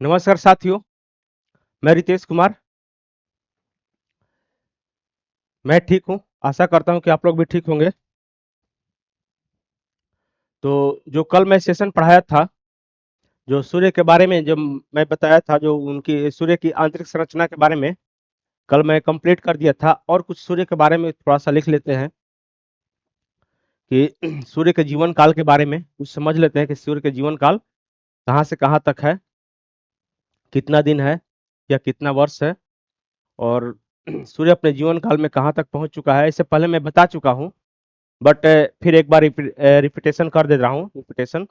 नमस्कार साथियों, मैं रितेश कुमार। मैं ठीक हूँ। आशा करता हूँ कि आप लोग भी ठीक होंगे। तो जो कल मैं सेशन पढ़ाया था, जो सूर्य के बारे में जो मैं बताया था, जो उनकी सूर्य की आंतरिक संरचना के बारे में कल मैं कंप्लीट कर दिया था। और कुछ सूर्य के बारे में थोड़ा सा लिख लेते हैं कि सूर्य के जीवन काल के बारे में कुछ समझ लेते हैं कि सूर्य के जीवन काल कहाँ से कहाँ तक है, कितना दिन है या कितना वर्ष है, और सूर्य अपने जीवन काल में कहाँ तक पहुंच चुका है। इससे पहले मैं बता चुका हूँ, बट फिर एक बार रिपीटेशन कर दे रहा हूँ, रिपीटेशन।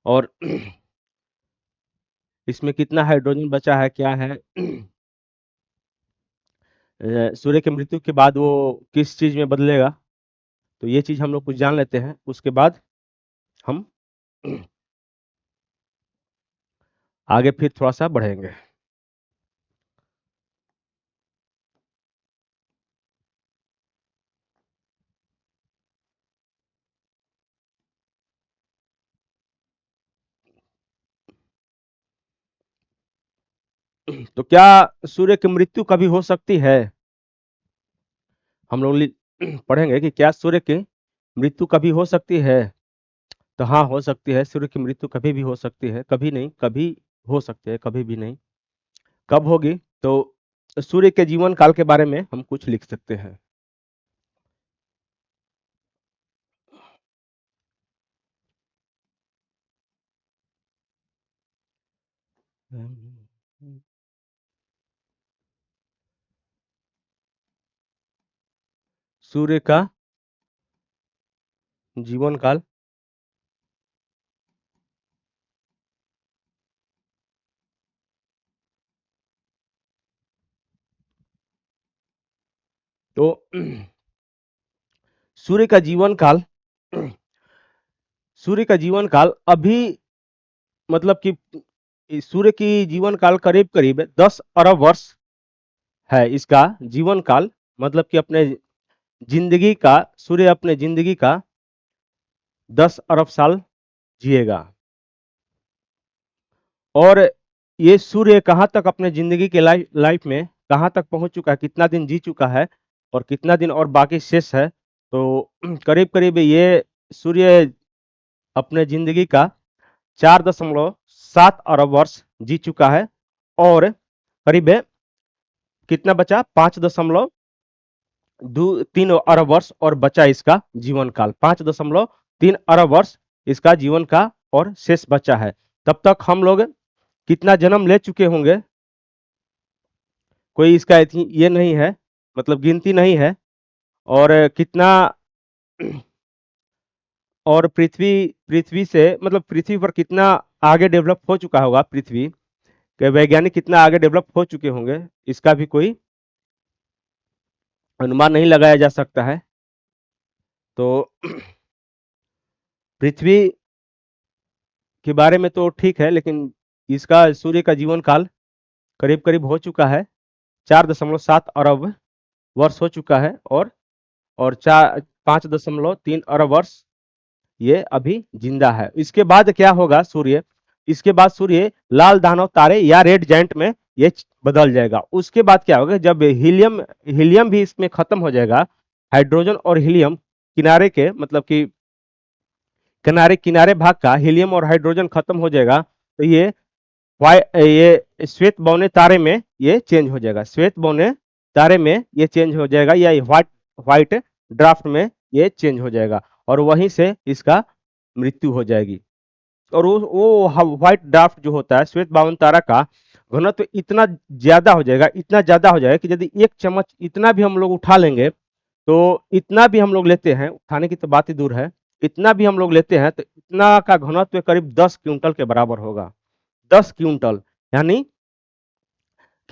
और इसमें कितना हाइड्रोजन बचा है, क्या है, सूर्य की मृत्यु के बाद वो किस चीज में बदलेगा, तो ये चीज हम लोग कुछ जान लेते हैं। उसके बाद हम आगे फिर थोड़ा सा बढ़ेंगे। तो क्या सूर्य की मृत्यु कभी हो सकती है? हम लोग पढ़ेंगे कि क्या सूर्य की मृत्यु कभी हो सकती है। तो हाँ, हो सकती है। सूर्य की मृत्यु कभी भी हो सकती है, कभी नहीं, कभी हो सकती है, कभी भी नहीं। कब होगी? तो सूर्य के जीवन काल के बारे में हम कुछ लिख सकते हैं। सूर्य का जीवन काल तो सूर्य का जीवन काल सूर्य का जीवन काल अभी, मतलब कि सूर्य की जीवन काल करीब करीब 10 अरब वर्ष है इसका जीवन काल। मतलब कि अपने जिंदगी का सूर्य अपने जिंदगी का 10 अरब साल जिएगा। और ये सूर्य कहाँ तक अपने जिंदगी के लाइफ लाइफ में कहाँ तक पहुंच चुका है, कितना दिन जी चुका है और कितना दिन और बाकी शेष है, तो करीब करीब ये सूर्य अपने जिंदगी का 4.7 अरब वर्ष जी चुका है। और करीब कितना बचा? 5.3 अरब वर्ष और बचा इसका जीवन काल। 5.3 अरब वर्ष इसका जीवन का और शेष बचा है। तब तक हम लोग कितना जन्म ले चुके होंगे, कोई इसका ये नहीं है, मतलब गिनती नहीं है। और कितना, और पृथ्वी पृथ्वी से मतलब पृथ्वी पर कितना आगे डेवलप हो चुका होगा, पृथ्वी के वैज्ञानिक कितना आगे डेवलप हो चुके होंगे, इसका भी कोई अनुमान नहीं लगाया जा सकता है। तो पृथ्वी के बारे में तो ठीक है, लेकिन इसका सूर्य का जीवन काल करीब करीब हो चुका है, 4.7 अरब वर्ष हो चुका है। और 5.3 अरब वर्ष ये अभी जिंदा है। इसके बाद क्या होगा? सूर्य, इसके बाद सूर्य लाल दानव तारे या रेड जाइंट में ये बदल जाएगा। उसके बाद क्या होगा? जब हीलियम हीलियम भी इसमें खत्म हो जाएगा, हाइड्रोजन और हीलियम किनारे के, मतलब कि किनारे किनारे भाग का हीलियम और हाइड्रोजन खत्म हो जाएगा, तो ये श्वेत बौने तारे में ये चेंज हो जाएगा। श्वेत बौने तारे में ये चेंज हो जाएगा, या व्हाइट व्हाइट ड्राफ्ट में ये चेंज हो जाएगा, और वहीं से इसका मृत्यु हो जाएगी। और वो व्हाइट ड्राफ्ट जो होता है, श्वेत बावन तारा का घनत्व तो इतना ज्यादा हो जाएगा, इतना ज्यादा हो जाएगा कि यदि एक चम्मच इतना भी हम लोग उठा लेंगे, तो इतना भी हम लोग लेते हैं, उठाने की तो बात ही दूर है, इतना भी हम लोग लेते हैं तो इतना का घनत्व करीब 10 क्विंटल के बराबर होगा। 10 क्विंटल यानी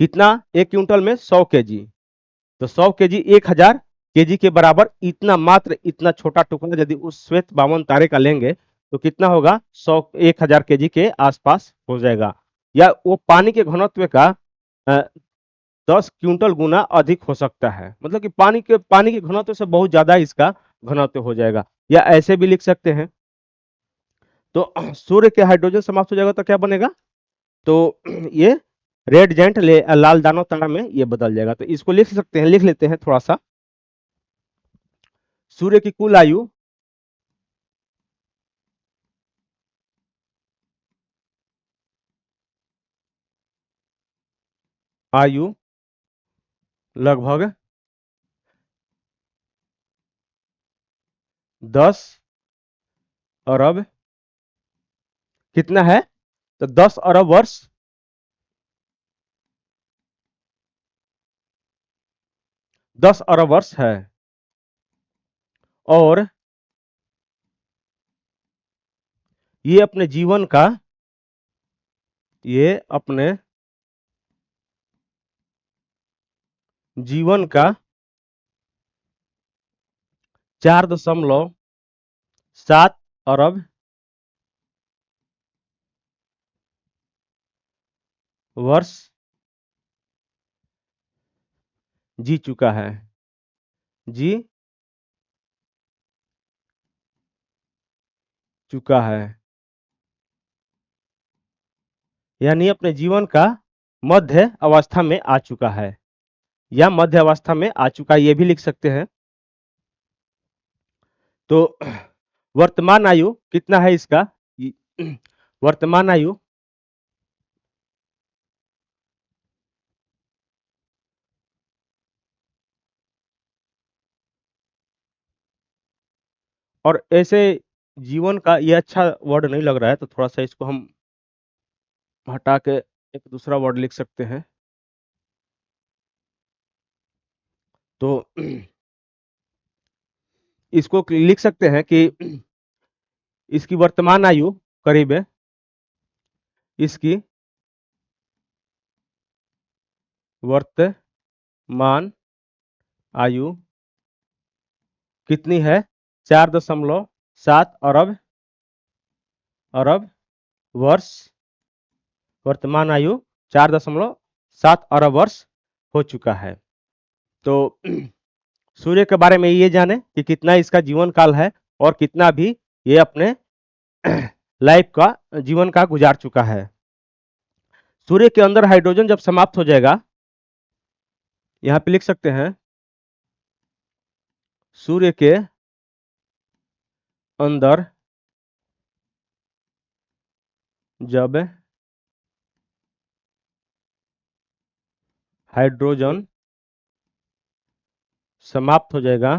कितना? 1 क्विंटल में 100 केजी, तो 100 केजी 1000 केजी के बराबर। इतना, मात्र इतना छोटा टुकड़ा यदि उस श्वेत बावन तारे का लेंगे तो कितना होगा? 1000 केजी के आसपास हो जाएगा, या वो पानी के घनत्व का 10 क्विंटल गुना अधिक हो सकता है। मतलब कि पानी के घनत्व से बहुत ज्यादा इसका घनत्व हो जाएगा। या ऐसे भी लिख सकते हैं तो सूर्य के हाइड्रोजन समाप्त हो जाएगा तो क्या बनेगा, तो ये रेड जेंट लाल दानव तारा में ये बदल जाएगा। तो इसको लिख सकते हैं, लिख लेते हैं थोड़ा सा। सूर्य की कुल आयु आयु लगभग 10 अरब, कितना है, तो 10 अरब वर्ष, 10 अरब वर्ष है। और ये अपने जीवन का, ये अपने जीवन का 4.7 अरब वर्ष जी चुका है, जी चुका है। यानी अपने जीवन का मध्य अवस्था में आ चुका है, या मध्य अवस्था में आ चुका है, ये भी लिख सकते हैं। तो वर्तमान आयु कितना है इसका, वर्तमान आयु और ऐसे जीवन का, ये अच्छा वर्ड नहीं लग रहा है तो थोड़ा सा इसको हम हटा के एक दूसरा वर्ड लिख सकते हैं। तो इसको लिख सकते हैं कि इसकी वर्तमान आयु करीब है, इसकी वर्तमान आयु कितनी है, 4.7 अरब वर्ष। वर्तमान आयु 4.7 अरब वर्ष हो चुका है। तो सूर्य के बारे में ये जाने कि कितना इसका जीवन काल है और कितना भी ये अपने लाइफ का, जीवन का गुजार चुका है। सूर्य के अंदर हाइड्रोजन जब समाप्त हो जाएगा, यहां पे लिख सकते हैं, सूर्य के अंदर जब हाइड्रोजन समाप्त हो जाएगा,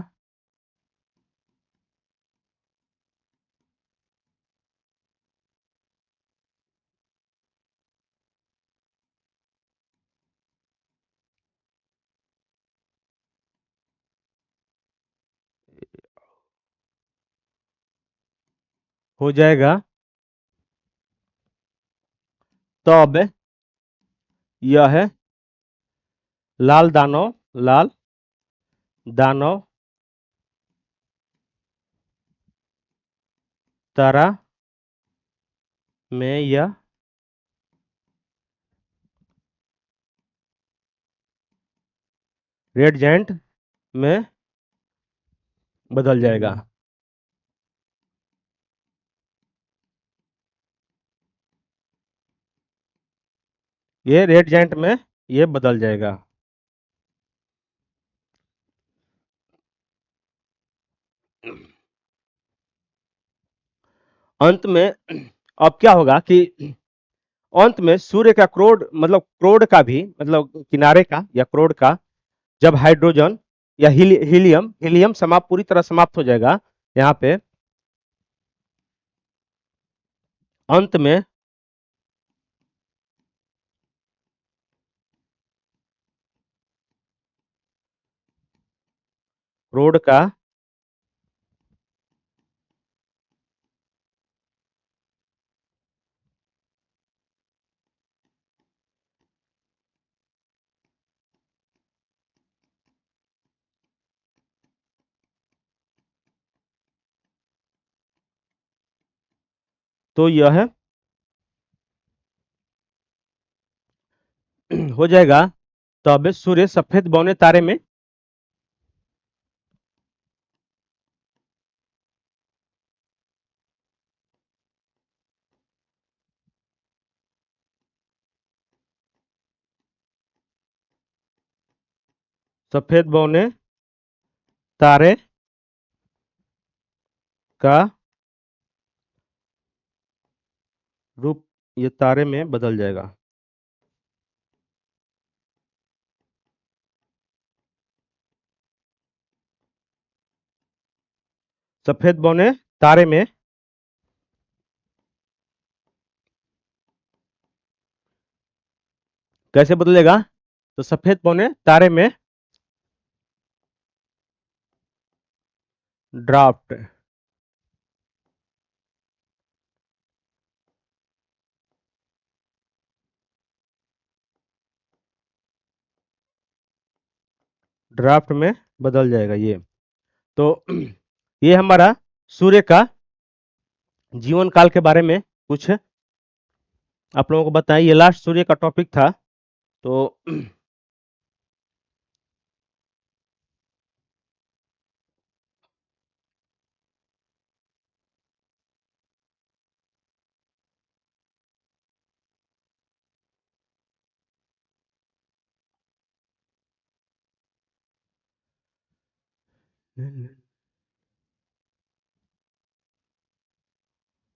हो जाएगा, तब यह लाल दानव तारा में यह रेड जायंट में बदल जाएगा। ये रेड जायंट में ये बदल जाएगा। अंत में अब क्या होगा कि अंत में सूर्य का क्रोड, मतलब क्रोड का भी, मतलब किनारे का या क्रोड का, जब हाइड्रोजन या हीलियम हीलियम समाप्त, पूरी तरह समाप्त हो जाएगा, यहाँ पे अंत में क्रोड का तो यह हो जाएगा, तब सूर्य सफेद बौने तारे में सफेद बौने तारे का रूप ये तारे में बदल जाएगा। सफेद बौने तारे में कैसे बदलेगा? तो सफेद पौने तारे में ड्राफ्ट ड्राफ्ट में बदल जाएगा ये। तो ये हमारा सूर्य का जीवन काल के बारे में कुछ आप लोगों को बताएं। ये लास्ट सूर्य का टॉपिक था। तो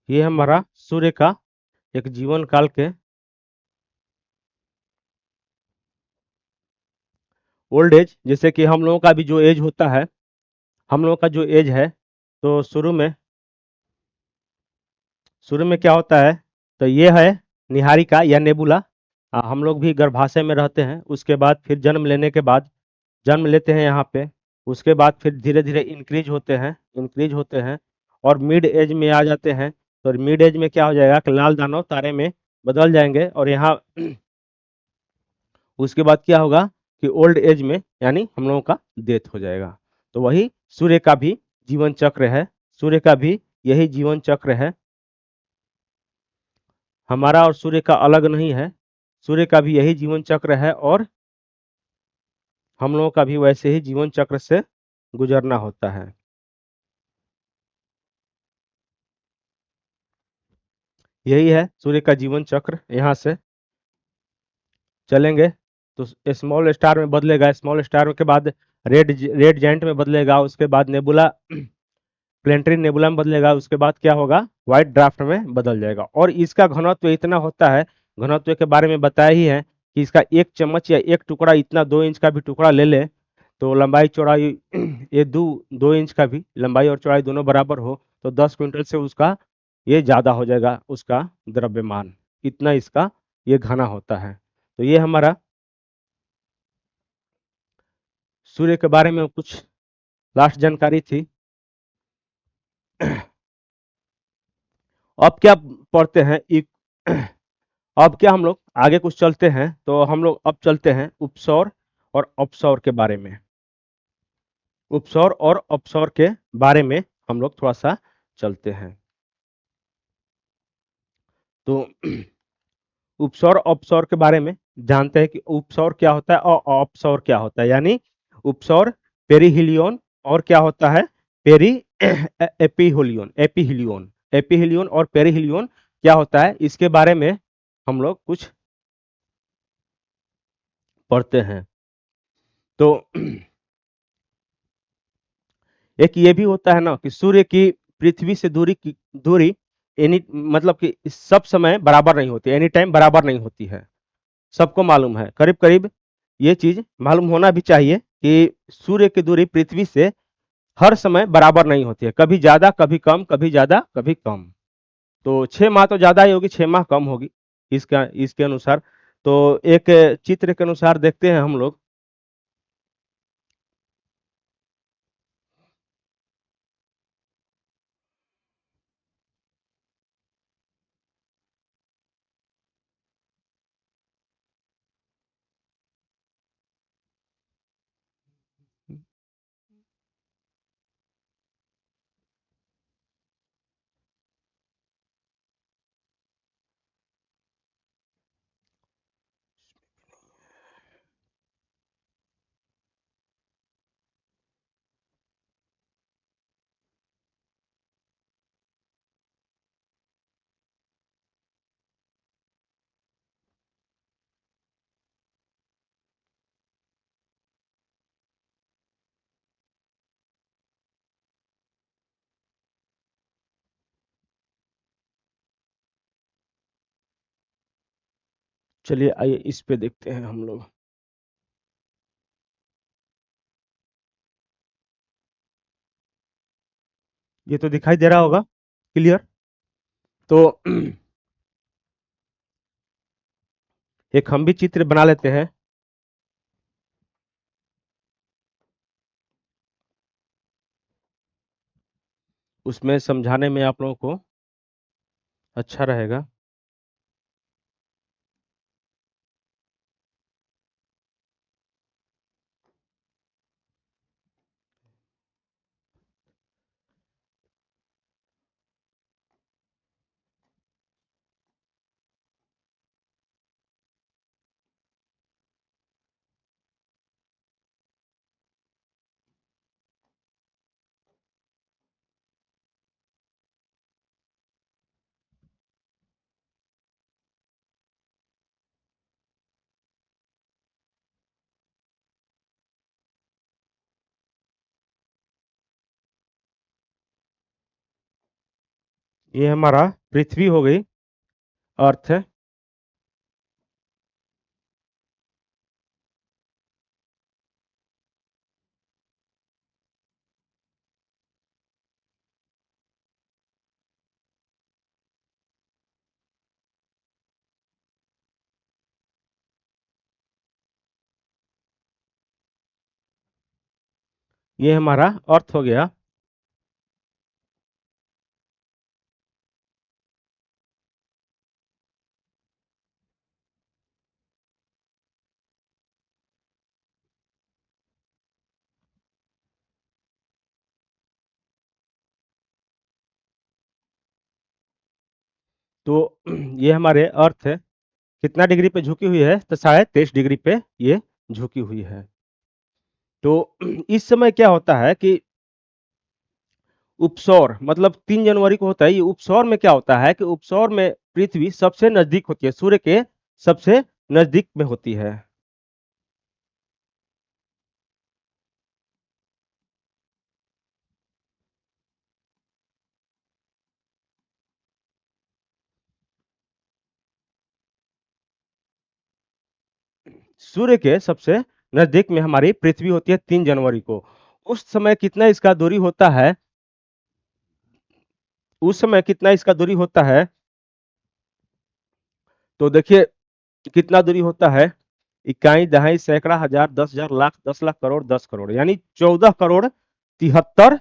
ये हमारा सूर्य का एक जीवन काल के ओल्ड एज, जैसे कि हम लोगों का भी जो एज होता है, हम लोगों का जो एज है, तो शुरू में क्या होता है? तो ये है निहारिका या नेबुला। हम लोग भी गर्भाशय में रहते हैं, उसके बाद फिर जन्म लेने के बाद जन्म लेते हैं यहाँ पे। उसके बाद फिर धीरे धीरे इंक्रीज होते हैं और मिड एज में आ जाते हैं। तो मिड एज में क्या हो जाएगा कि लाल दानव तारे में बदल जाएंगे, और यहाँ उसके बाद क्या होगा कि ओल्ड एज में यानी हम लोगों का डेथ हो जाएगा। तो वही सूर्य का भी जीवन चक्र है। सूर्य का भी यही जीवन चक्र है। हमारा और सूर्य का अलग नहीं है। सूर्य का भी यही जीवन चक्र है और हम लोगों का भी वैसे ही जीवन चक्र से गुजरना होता है। यही है सूर्य का जीवन चक्र। यहाँ से चलेंगे तो स्मॉल स्टार में बदलेगा, स्मॉल स्टार के बाद रेड जायंट में बदलेगा, उसके बाद नेबुला प्लेनेटरी नेबुला में बदलेगा, उसके बाद क्या होगा व्हाइट ड्राफ्ट में बदल जाएगा। और इसका घनत्व इतना होता है, घनत्व के बारे में बताया ही है कि इसका एक चम्मच या एक टुकड़ा इतना 2 इंच का भी टुकड़ा ले ले तो लंबाई चौड़ाई ये 2 इंच का भी लंबाई और चौड़ाई दोनों बराबर हो तो 10 क्विंटल से उसका ये ज़्यादा हो जाएगा उसका द्रव्यमान। इतना इसका ये घना होता है। तो ये हमारा सूर्य के बारे में कुछ लास्ट जानकारी थी। अब क्या पढ़ते हैं अब क्या हम लोग आगे कुछ चलते हैं, तो हम लोग अब चलते हैं उपसौर और अपसौर के बारे में। उपसौर और अपसौर के बारे में हम लोग थोड़ा सा चलते हैं। तो उपसौर अपसौर के बारे में जानते हैं कि उपसौर क्या होता है और अपसौर क्या होता है। यानी उपसौर पेरीहिलियन और क्या होता है पेरी एपीहिलियन एपीहिलियन और पेरीहिलियन क्या होता है, इसके बारे में हम लोग कुछ पढ़ते हैं। तो एक ये भी होता है ना कि सूर्य की पृथ्वी से दूरी एनी मतलब कि सब समय बराबर नहीं होती, एनी टाइम बराबर नहीं होती है। सबको मालूम है, करीब करीब ये चीज मालूम होना भी चाहिए कि सूर्य की दूरी पृथ्वी से हर समय बराबर नहीं होती है, कभी ज्यादा कभी कम, कभी ज्यादा कभी कम। तो 6 माह तो ज्यादा ही होगी, 6 माह कम होगी इसका इसके अनुसार। तो एक चित्र के अनुसार देखते हैं हम लोग। चलिए आइए इस पे देखते हैं हम लोग। ये तो दिखाई दे रहा होगा क्लियर। तो एक हम भी चित्र बना लेते हैं। उसमें समझाने में आप लोगों को अच्छा रहेगा। ये हमारा पृथ्वी हो गई, अर्थ है। ये हमारा अर्थ हो गया। तो ये हमारे अर्थ है कितना डिग्री पे झुकी हुई है, तो शायद 23 डिग्री पे ये झुकी हुई है। तो इस समय क्या होता है कि उपसौर मतलब 3 जनवरी को होता है। ये उपसौर में क्या होता है कि उपसौर में पृथ्वी सबसे नजदीक होती है, सूर्य के सबसे नजदीक में होती है। सूर्य के सबसे नजदीक में हमारी पृथ्वी होती है 3 जनवरी को। उस समय कितना इसका दूरी होता है, उस समय कितना इसका दूरी होता है, तो देखिए कितना दूरी होता है। इकाई, दहाई, सैकड़ा, हजार, 10,000, लाख, 10 लाख, करोड़, 10 करोड़, यानी 14 करोड़ 73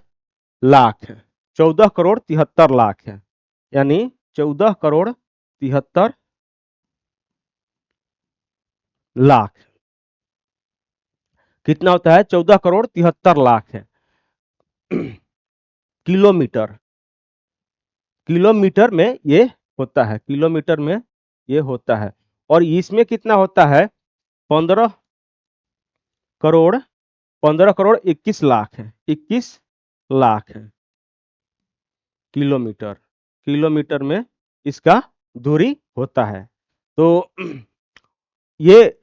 लाख है। 14 करोड़ 73 लाख है, यानी 14 करोड़ 73 लाख कितना होता है, 14 करोड़ 73 लाख है। किलोमीटर, किलोमीटर में ये होता है, किलोमीटर में ये होता है। और इसमें कितना होता है, 15 करोड़ 15 करोड़ 21 लाख है, 21 लाख है किलोमीटर। किलोमीटर में इसका दूरी होता है। तो ये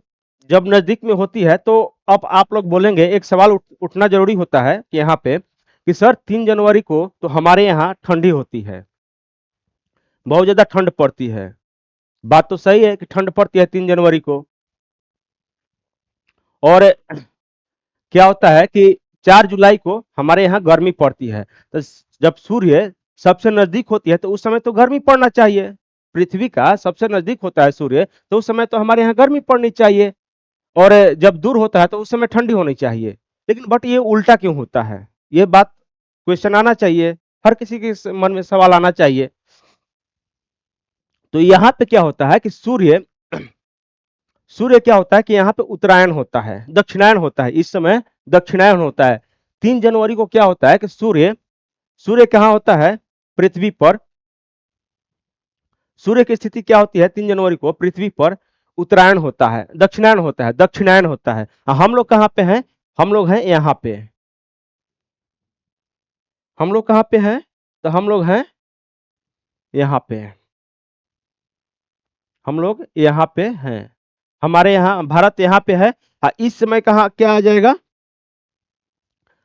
जब नजदीक में होती है तो अब आप लोग बोलेंगे, एक सवाल उठना जरूरी होता है कि यहाँ पे कि सर 3 जनवरी को तो हमारे यहाँ ठंडी होती है, बहुत ज्यादा ठंड पड़ती है। बात तो सही है कि ठंड पड़ती है 3 जनवरी को। और क्या होता है कि 4 जुलाई को हमारे यहाँ गर्मी पड़ती है। तो जब सूर्य सबसे नजदीक होती है तो उस समय तो गर्मी पड़ना चाहिए। पृथ्वी का सबसे नजदीक होता है सूर्य, तो उस समय तो हमारे यहाँ गर्मी पड़नी चाहिए। और जब दूर होता है तो उस समय ठंडी होनी चाहिए। लेकिन बट ये उल्टा क्यों होता है, ये बात क्वेश्चन आना चाहिए, हर किसी के मन में सवाल आना चाहिए। तो यहाँ पे क्या होता है कि सूर्य सूर्य क्या होता है कि यहाँ पे उत्तरायण होता है, दक्षिणायन होता है, इस समय दक्षिणायन होता है। 3 जनवरी को क्या होता है कि सूर्य सूर्य कहाँ होता है, पृथ्वी पर। सूर्य की स्थिति क्या होती है 3 जनवरी को, पृथ्वी पर उत्तरायण होता है, दक्षिणायन होता है, दक्षिणायन होता है। हम लोग कहाँ पे हैं, हम लोग हैं यहाँ पे। हम लोग कहाँ पे हैं, तो हम लोग हैं यहाँ पे। हम लोग यहाँ पे हैं, हमारे यहाँ भारत यहाँ पे है। इस समय कहाँ क्या आ जाएगा,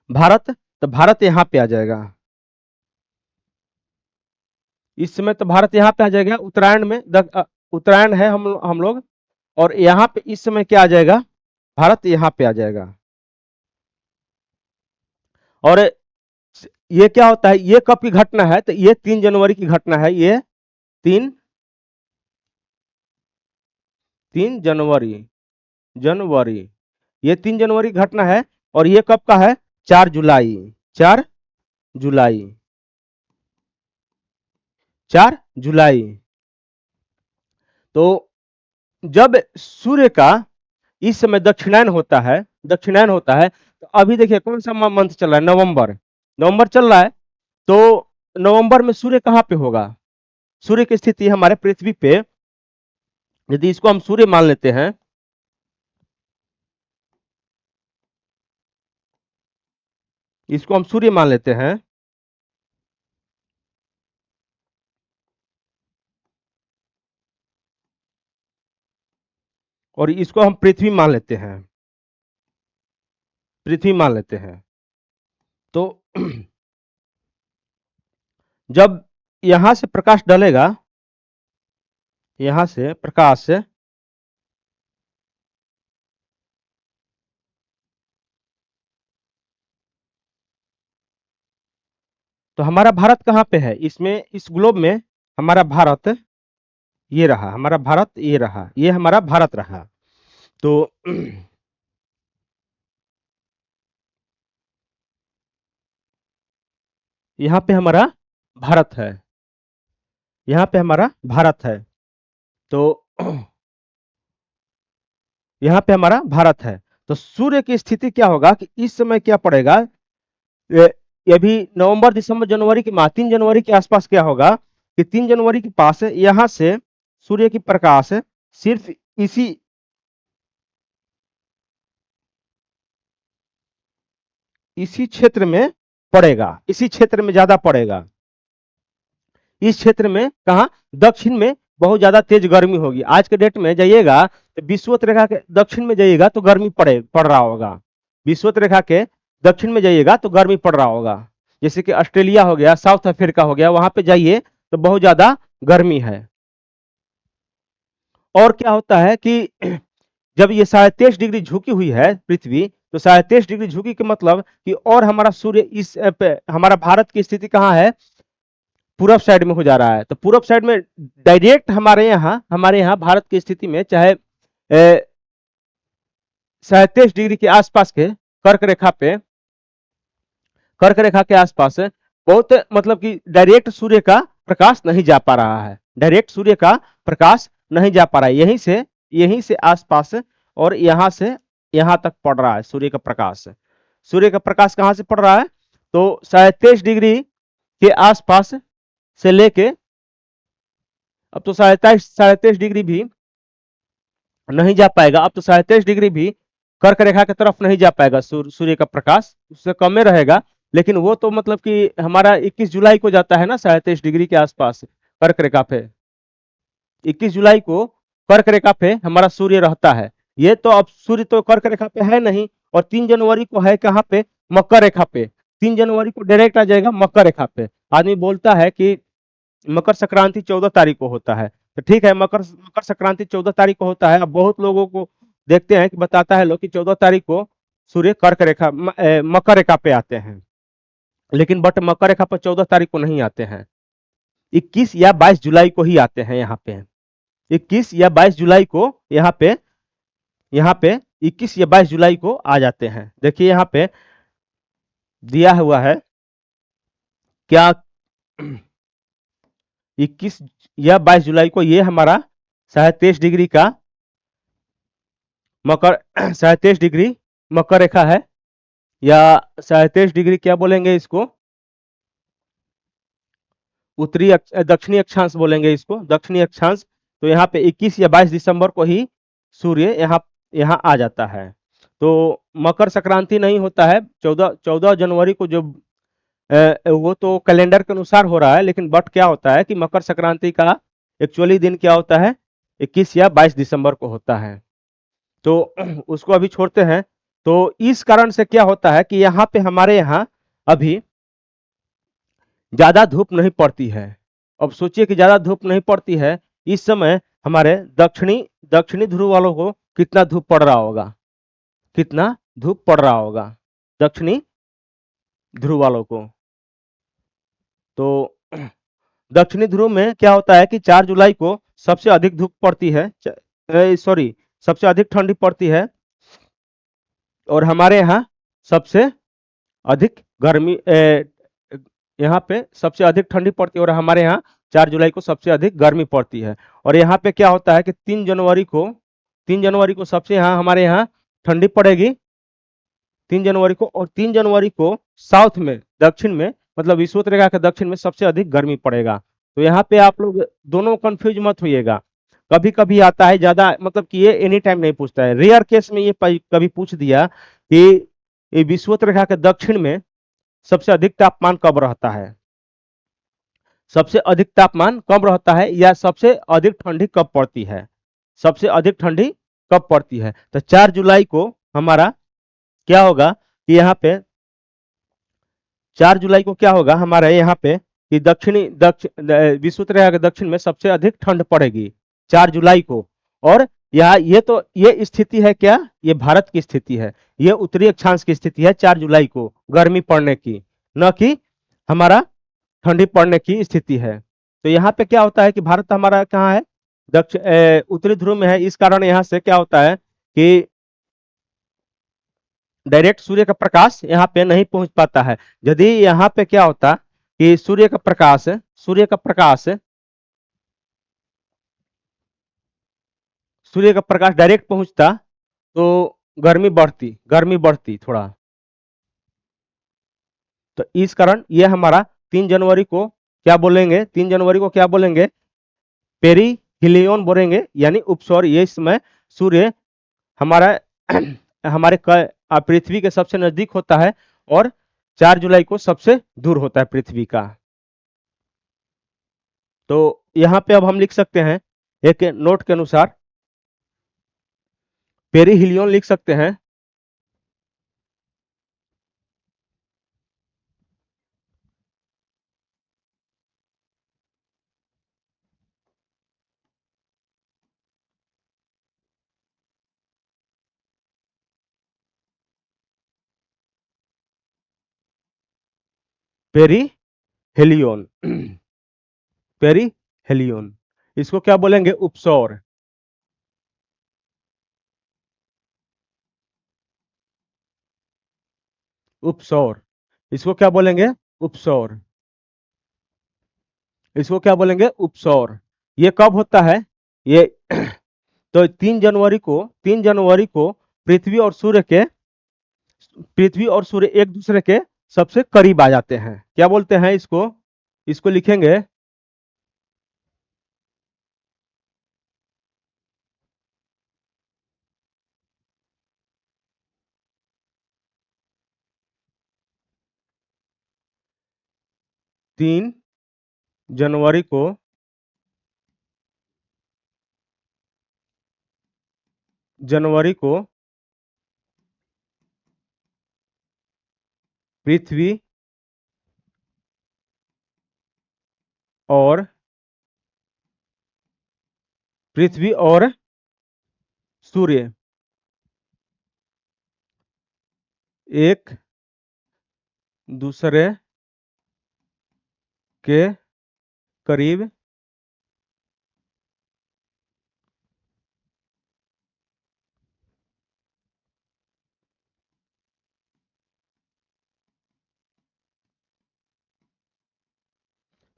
भारत, तो भारत यहाँ पे आ जाएगा। इस समय तो भारत यहाँ पे आ जाएगा उत्तरायण में। उत्तरायण है हम लोग। और यहाँ पे इस समय क्या आ जाएगा, भारत यहाँ पे आ जाएगा। और ये क्या होता है, ये कब की घटना है, तो ये 3 जनवरी की घटना है। ये 3 जनवरी जनवरी ये 3 जनवरी की घटना है। और ये कब का है, 4 जुलाई 4 जुलाई 4 जुलाई। तो जब सूर्य का इस समय दक्षिणायन होता है, तो अभी देखिए कौन सा मंथ चल रहा है, नवंबर नवंबर चल रहा है। तो नवंबर में सूर्य कहाँ पे होगा, सूर्य की स्थिति हमारे पृथ्वी पे, यदि इसको हम सूर्य मान लेते हैं, इसको हम सूर्य मान लेते हैं, और इसको हम पृथ्वी मान लेते हैं, तो जब यहां से प्रकाश डलेगा, यहां से प्रकाश तो हमारा भारत कहाँ पे है, इसमें इस ग्लोब में हमारा भारत ये रहा, हमारा भारत ये रहा, ये हमारा भारत रहा। तो यहाँ पे हमारा भारत है, यहाँ पे हमारा भारत है। तो यहाँ पे हमारा भारत है। तो सूर्य की स्थिति क्या होगा कि इस समय क्या पड़ेगा, ये भी नवंबर दिसंबर जनवरी के माह 3 जनवरी के आसपास क्या होगा कि 3 जनवरी के पास यहाँ से सूर्य की प्रकाश सिर्फ इसी क्षेत्र में पड़ेगा, इसी क्षेत्र में ज्यादा पड़ेगा। इस क्षेत्र में कहा, दक्षिण में बहुत ज्यादा तेज गर्मी होगी। आज के डेट में जाइएगा तो विषुवत रेखा के दक्षिण में जाइएगा तो गर्मी पड़ रहा होगा, विषुवत रेखा के दक्षिण में जाइएगा तो गर्मी पड़ रहा होगा। जैसे कि ऑस्ट्रेलिया हो गया, साउथ अफ्रीका हो गया, वहां पे जाइए तो बहुत ज्यादा गर्मी है। और क्या होता है कि जब ये 23.5 डिग्री झुकी हुई है पृथ्वी, तो 23.5 डिग्री झुकी के मतलब कि और हमारा सूर्य इस हमारा भारत की स्थिति कहाँ है, पूरब साइड में हो जा रहा है। तो पूरब साइड में डायरेक्ट हमारे यहाँ भारत की स्थिति में चाहे 37 डिग्री के आसपास के कर्क रेखा के आसपास बहुत मतलब कि डायरेक्ट सूर्य का प्रकाश नहीं जा पा रहा है, डायरेक्ट सूर्य का प्रकाश नहीं जा पा रहा है। यहीं से आसपास और यहां से यहां तक पड़ रहा है सूर्य का प्रकाश। सूर्य का प्रकाश कहां से पड़ रहा है, तो 37 डिग्री के आसपास से लेके अब तो 37 डिग्री भी नहीं जा पाएगा, अब तो 37 डिग्री भी कर्क रेखा की तरफ नहीं जा पाएगा सूर्य का प्रकाश, उससे कम में रहेगा। लेकिन वो तो मतलब कि हमारा 21 जुलाई को जाता है ना 37 डिग्री के आसपास कर्क रेखा पे, 21 जुलाई को कर्क रेखा पे हमारा सूर्य रहता है। ये तो अब सूर्य तो कर्क रेखा पे है नहीं, और 3 जनवरी को है कहाँ पे, मकर रेखा पे। 3 जनवरी को डायरेक्ट आ जाएगा मकर रेखा पे। आदमी बोलता है कि मकर संक्रांति 14 तारीख को होता है, तो ठीक है, मकर संक्रांति 14 तारीख को होता है। अब बहुत लोगों को देखते हैं कि बताता है लोग कि 14 तारीख को सूर्य कर्क रेखा मकर रेखा पे आते हैं, लेकिन बट मकर रेखा पर 14 तारीख को नहीं आते हैं, 21 या 22 जुलाई को ही आते हैं यहाँ पे। 21 या 22 जुलाई को यहाँ पे 21 या 22 जुलाई को आ जाते हैं। देखिए यहाँ पे दिया हुआ है क्या, 21 या 22 जुलाई को ये हमारा 37 डिग्री का मकर 37 डिग्री मकर रेखा है, या 37 डिग्री क्या बोलेंगे इसको, दक्षिणी अक्षांश बोलेंगे इसको, दक्षिणी अक्षांश। तो यहाँ पे 21 या 22 दिसंबर को ही सूर्य यहाँ आ जाता है। तो मकर संक्रांति नहीं होता है 14 जनवरी को, जो वो तो कैलेंडर के अनुसार हो रहा है, लेकिन बट क्या होता है कि मकर संक्रांति का एक्चुअली दिन क्या होता है, 21 या 22 दिसंबर को होता है। तो उसको अभी छोड़ते हैं। तो इस कारण से क्या होता है कि यहाँ पे हमारे यहाँ अभी ज्यादा धूप नहीं पड़ती है। अब सोचिए कि ज्यादा धूप नहीं पड़ती है, इस समय हमारे दक्षिणी ध्रुव वालों को कितना धूप पड़ रहा होगा, कितना धूप पड़ रहा होगा दक्षिणी ध्रुव वालों को। तो दक्षिणी ध्रुव में क्या होता है कि 4 जुलाई को सबसे अधिक धूप पड़ती है, सॉरी सबसे अधिक ठंडी पड़ती है, और हमारे यहाँ सबसे अधिक गर्मी, यहाँ पे सबसे अधिक ठंडी पड़ती है, और हमारे यहाँ 4 जुलाई को सबसे अधिक गर्मी पड़ती है। और यहाँ पे क्या होता है कि 3 जनवरी को सबसे यहाँ हमारे यहाँ ठंडी पड़ेगी 3 जनवरी को, और 3 जनवरी को साउथ में, दक्षिण में, मतलब विषुवत रेखा के दक्षिण में सबसे अधिक गर्मी पड़ेगा। तो यहाँ पे आप लोग दोनों कंफ्यूज मत होइएगा, कभी कभी आता है ज्यादा, मतलब कि ये एनी टाइम नहीं पूछता है, रेयर केस में ये कभी पूछ दिया कि विषुवत रेखा के दक्षिण में सबसे अधिक तापमान कब रहता है, सबसे अधिक तापमान कब रहता है, या सबसे अधिक ठंडी कब पड़ती है, सबसे अधिक ठंडी कब पड़ती है। तो 4 जुलाई को हमारा क्या होगा कि यहाँ पे 4 जुलाई को क्या होगा हमारे यहाँ पे कि विषुवत रेखा के दक्षिण में सबसे अधिक ठंड पड़ेगी 4 जुलाई को। और यहाँ ये स्थिति है क्या, ये भारत की स्थिति है, ये उत्तरी अक्षांश की स्थिति है 4 जुलाई को गर्मी पड़ने की, न कि हमारा ठंडी पड़ने की स्थिति है। तो यहाँ पे क्या होता है कि भारत हमारा कहाँ है, उत्तरी ध्रुव में है, इस कारण यहाँ से क्या होता है कि डायरेक्ट सूर्य का प्रकाश यहाँ पे नहीं पहुंच पाता है। यदि यहाँ पे क्या होता कि सूर्य का प्रकाश डायरेक्ट पहुंचता तो गर्मी बढ़ती थोड़ा। तो इस कारण ये हमारा 3 जनवरी को क्या बोलेंगे, 3 जनवरी को क्या बोलेंगे, पेरीहिलियन बोलेंगे, यानी उपसौर। ये समय सूर्य हमारा हमारे पृथ्वी के सबसे नजदीक होता है, और 4 जुलाई को सबसे दूर होता है पृथ्वी का। तो यहाँ पे अब हम लिख सकते हैं एक नोट के अनुसार, पेरीहिलियन लिख सकते हैं, पेरीहेलियन पेरीहेलियन, इसको क्या बोलेंगे, उपसौर। उपसौर, इसको क्या बोलेंगे, उपसौर। इसको क्या बोलेंगे, उपसौर। ये कब होता है, ये तो 3 जनवरी को पृथ्वी और सूर्य एक दूसरे के सबसे करीब आ जाते हैं। क्या बोलते हैं इसको, इसको लिखेंगे तीन जनवरी को पृथ्वी और सूर्य एक दूसरे के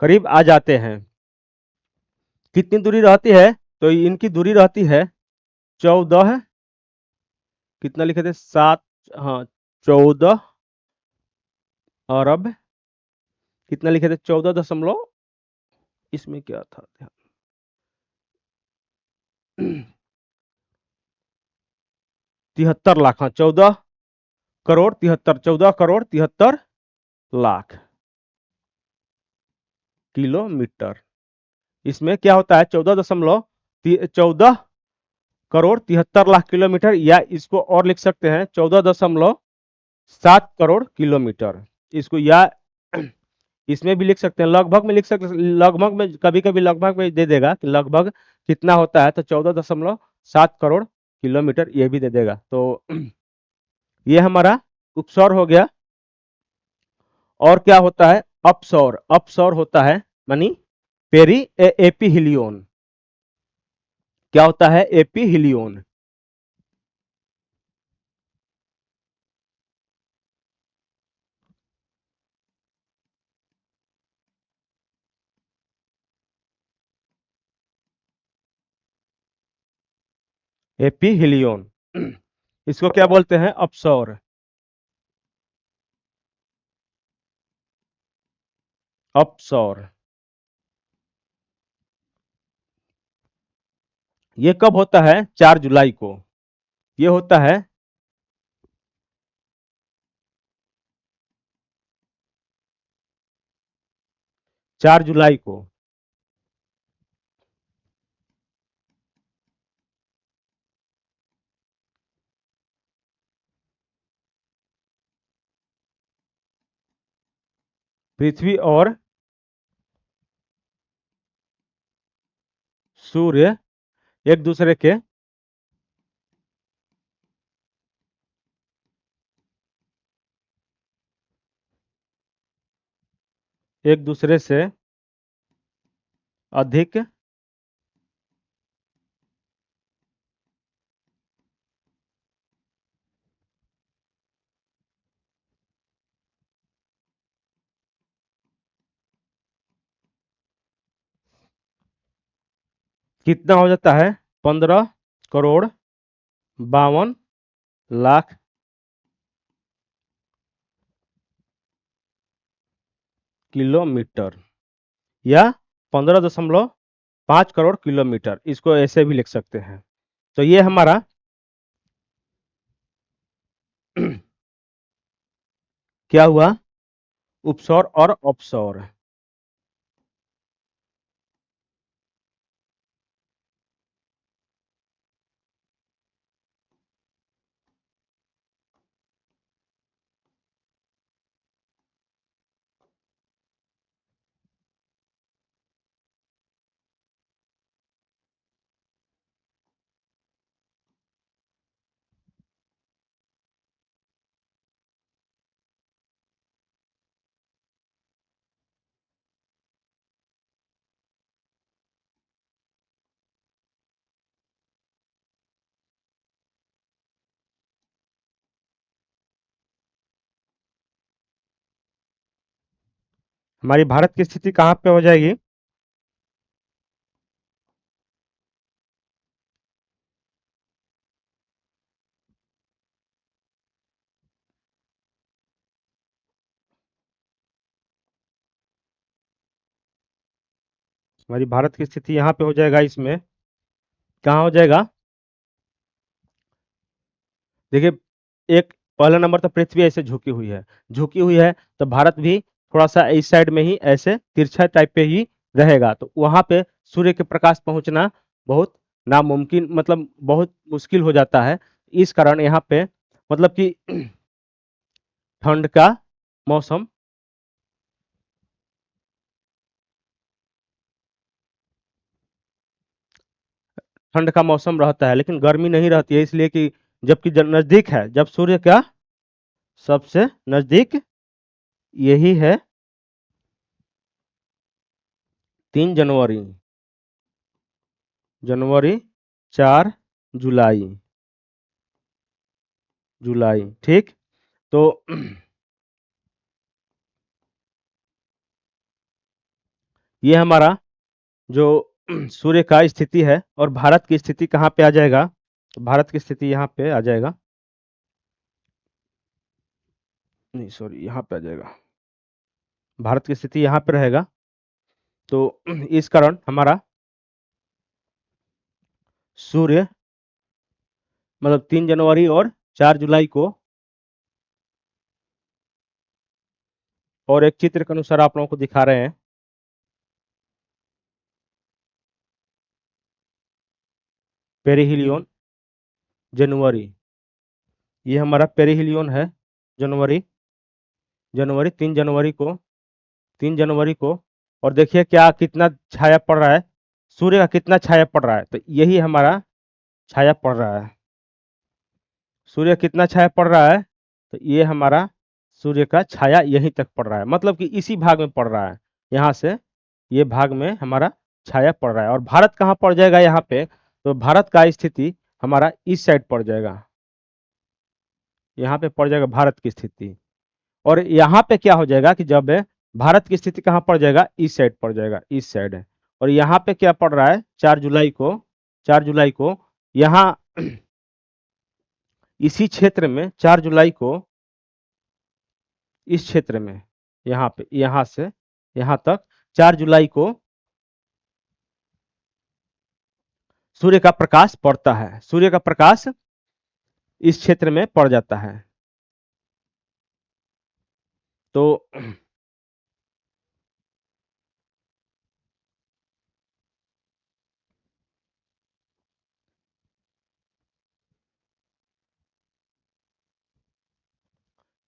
करीब आ जाते हैं। कितनी दूरी रहती है, तो इनकी दूरी रहती है 14, कितना लिखे थे, 7, हाँ 14 अरब, कितना लिखे थे, 14 इसमें क्या था, 73 लाख, हाँ 14 करोड़ 73 लाख किलोमीटर। इसमें क्या होता है, 14 करोड़ 73 लाख किलोमीटर, या इसको और लिख सकते हैं 14.7 करोड़ किलोमीटर। इसको या इसमें भी लिख सकते हैं, लगभग में लिख सकते हैं, लगभग में कभी कभी लगभग में दे देगा कि लगभग कितना होता है, तो 7 करोड़ किलोमीटर ये भी दे देगा। तो ये हमारा उपसौर हो गया। और क्या होता है अपसौर? अपसौर होता है मानी एपीहिलियन। क्या होता है एपीहिलियन? एपीहिलियन इसको क्या बोलते हैं? अपसौर। अपसौर ये कब होता है? 4 जुलाई को। ये होता है 4 जुलाई को। पृथ्वी और सूर्य एक दूसरे के एक दूसरे से अधिक कितना हो जाता है? 15 करोड़ 52 लाख किलोमीटर या 15.5 करोड़ किलोमीटर, इसको ऐसे भी लिख सकते हैं। तो ये हमारा क्या हुआ? उपसौर और अपसौर। हमारी भारत की स्थिति कहाँ पे हो जाएगी? हमारी भारत की स्थिति यहाँ पे हो जाएगा। इसमें कहाँ हो जाएगा? देखिए, एक पहला नंबर तो पृथ्वी ऐसे झुकी हुई है। झुकी हुई है तो भारत भी थोड़ा सा इस साइड में ही ऐसे तिरछा टाइप पे ही रहेगा। तो वहां पे सूर्य के प्रकाश पहुंचना बहुत नामुमकिन, मतलब बहुत मुश्किल हो जाता है। इस कारण यहाँ पे मतलब कि ठंड का मौसम ठंड का मौसम रहता है, लेकिन गर्मी नहीं रहती है, इसलिए कि जबकि नजदीक है, जब सूर्य का सबसे नजदीक यही है 3 जनवरी। जनवरी 4 जुलाई। जुलाई, ठीक। तो ये हमारा जो सूर्य का स्थिति है। और भारत की स्थिति कहाँ पे आ जाएगा? तो भारत की स्थिति यहाँ पे आ जाएगा, नहीं सॉरी, यहाँ पे आ जाएगा। भारत की स्थिति यहाँ पे रहेगा। तो इस कारण हमारा सूर्य मतलब 3 जनवरी और 4 जुलाई को, और एक चित्र के अनुसार आप लोगों को दिखा रहे हैं, पेरिहिलियन जनवरी। ये हमारा पेरिहिलियन है जनवरी। जनवरी 3 जनवरी को, 3 जनवरी को। और देखिए क्या कितना छाया पड़ रहा है, सूर्य का कितना छाया पड़ रहा है। तो यही हमारा छाया पड़ रहा है। सूर्य कितना छाया पड़ रहा है, तो ये हमारा सूर्य का छाया यहीं तक पड़ रहा है, मतलब कि इसी भाग में पड़ रहा है, यहाँ से ये भाग में हमारा छाया पड़ रहा है। और भारत कहाँ पड़ जाएगा यहाँ पे, तो भारत का स्थिति हमारा इस साइड पड़ जाएगा, यहाँ पे पड़ जाएगा भारत की स्थिति। और यहाँ पे क्या हो जाएगा कि जब भारत की स्थिति कहाँ पड़ जाएगा, इस साइड पड़ जाएगा, इस साइड। और यहाँ पे क्या पड़ रहा है, 4 जुलाई को, 4 जुलाई को यहाँ इसी क्षेत्र में 4 जुलाई को इस क्षेत्र में, यहाँ पे, यहाँ से यहाँ तक 4 जुलाई को सूर्य का प्रकाश पड़ता है, सूर्य का प्रकाश इस क्षेत्र में पड़ जाता है। तो